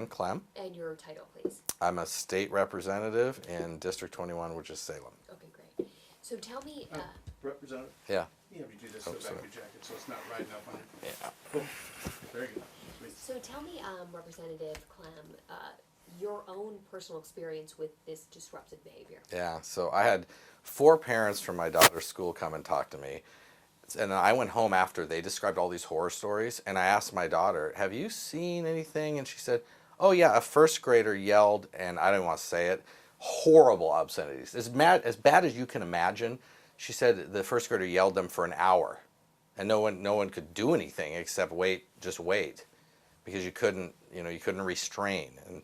Brian Clem. And your title, please. I'm a state representative in District 21, which is Salem. Okay, great. So tell me, Representative, Yeah. you have you do this Oh, so back sorry. your jacket so it's not riding up on you. Yeah. Cool. Very good. Sweet. so tell me, Representative Clem, your own personal experience with this disruptive behavior. Yeah. So I had 4 parents from my daughter's school come and talk to me. And I went home after they described all these horror stories, and I asked my daughter, have you seen anything? And she said, oh yeah, a first grader yelled, and I don't want to say it, horrible obscenities. As bad as you can imagine. She said the first grader yelled them for an hour, and no one could do anything except just wait, because you couldn't restrain. And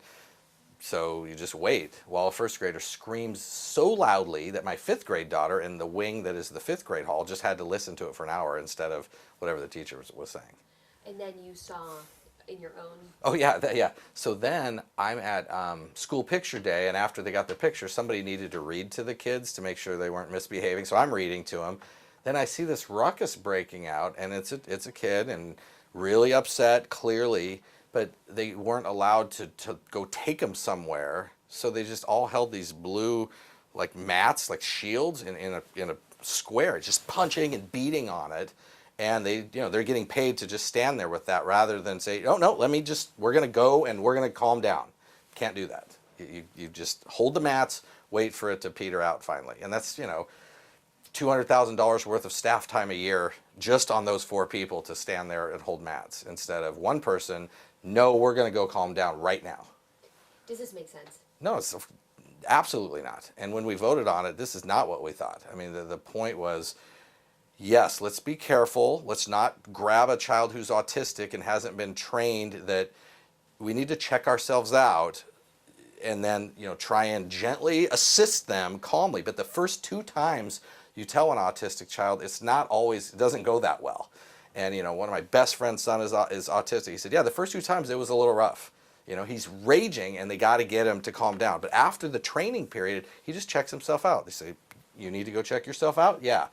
so you just wait while a first grader screams so loudly that my 5th grade daughter in the wing that is the 5th grade hall just had to listen to it for an hour instead of whatever the teacher was saying. And then you saw in your own. Oh yeah, yeah. So then I'm at school picture day, and after they got the picture, somebody needed to read to the kids to make sure they weren't misbehaving. So I'm reading to them. Then I see this ruckus breaking out, and it's a kid and really upset, clearly. But they weren't allowed to go take them somewhere, so they just all held these blue, like mats, like shields, in a square, just punching and beating on it, and they're getting paid to just stand there with that rather than say, oh no, we're gonna go and we're gonna calm down. Can't do that. You just hold the mats, wait for it to peter out finally, and that's $200,000 worth of staff time a year just on those 4 people to stand there and hold mats instead of one person. No, we're going to go calm down right now. Does this make sense? No, it's absolutely not. And when we voted on it, this is not what we thought. I mean, the point was, yes, let's be careful. Let's not grab a child who's autistic and hasn't been trained, that we need to check ourselves out and then try and gently assist them calmly. But the first 2 times you tell an autistic child, it doesn't go that well. And one of my best friend's son is autistic. He said, yeah, the first 2 times it was a little rough. He's raging, and they got to get him to calm down. But after the training period, he just checks himself out. They say, you need to go check yourself out? Yeah.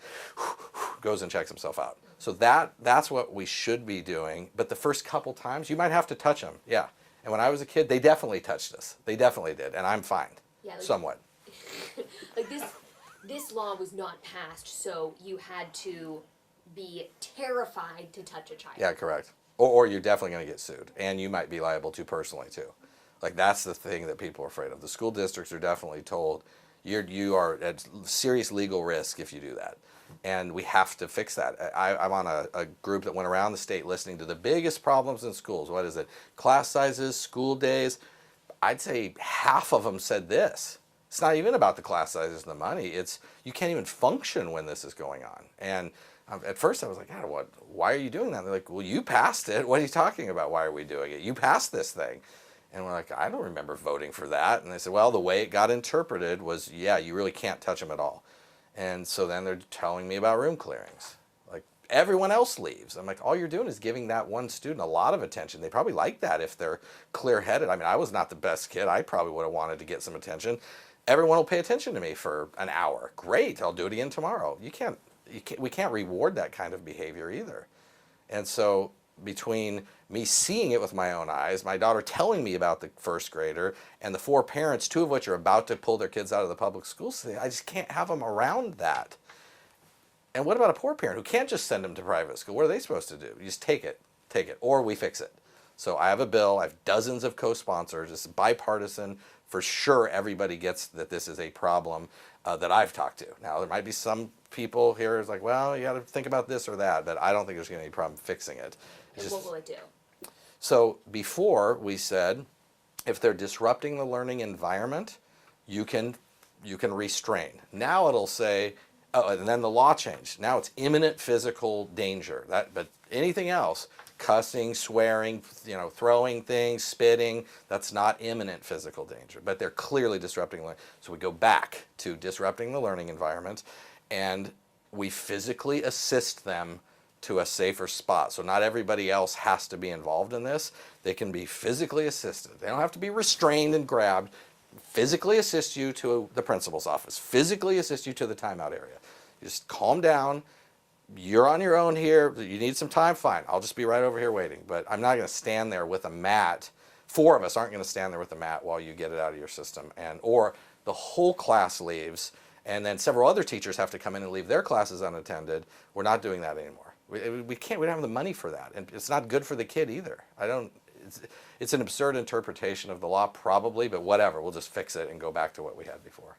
Goes and checks himself out. So that's what we should be doing. But the first couple times, you might have to touch him. Yeah. And when I was a kid, they definitely touched us. They definitely did. And I'm fine. Yeah, somewhat. Like this law was not passed, so you had to be terrified to touch a child. Yeah, correct. Or you're definitely going to get sued, and you might be liable to personally too. Like, that's the thing that people are afraid of. The school districts are definitely told you are at serious legal risk if you do that, and we have to fix that. I'm on a group that went around the state listening to the biggest problems in schools. What is it? Class sizes, school days. I'd say half of them said this. It's not even about the class sizes and the money. It's you can't even function when this is going on. And at first I was like, God, why are you doing that? And they're like, well, you passed it. What are you talking about? Why are we doing it? You passed this thing. And we're like, I don't remember voting for that. And they said, well, the way it got interpreted was, yeah, you really can't touch them at all. And so then they're telling me about room clearings. Like, everyone else leaves. I'm like, all you're doing is giving that one student a lot of attention. They probably like that if they're clear-headed. I mean, I was not the best kid. I probably would have wanted to get some attention. Everyone will pay attention to me for an hour. Great, I'll do it again tomorrow. We can't reward that kind of behavior either. And so between me seeing it with my own eyes, my daughter telling me about the first grader, and the 4 parents, 2 of which are about to pull their kids out of the public school system, I just can't have them around that. And what about a poor parent who can't just send them to private school? What are they supposed to do? You just take it, or we fix it. So I have a bill. I have dozens of co-sponsors. It's bipartisan. For sure, everybody gets that this is a problem that I've talked to. Now, there might be some people here who's like, well, you got to think about this or that, but I don't think there's going to be any problem fixing it. And what will it do? So before, we said, if they're disrupting the learning environment, you can restrain. Now it'll say, oh, and then the law changed. Now it's imminent physical danger. But anything else, cussing, swearing, throwing things, spitting, that's not imminent physical danger. But they're clearly disrupting learning. So we go back to disrupting the learning environment, and we physically assist them to a safer spot. So not everybody else has to be involved in this. They can be physically assisted. They don't have to be restrained and grabbed. Physically assist you to the principal's office. Physically assist you to the timeout area. Just calm down. You're on your own here. You need some time? Fine. I'll just be right over here waiting. But I'm not going to stand there with a mat 4 of us aren't going to stand there with the mat while you get it out of your system, or the whole class leaves, and then several other teachers have to come in and leave their classes unattended. We're not doing that anymore. We can't. We don't have the money for that, and it's not good for the kid either. It's an absurd interpretation of the law, probably, but whatever. We'll just fix it and go back to what we had before.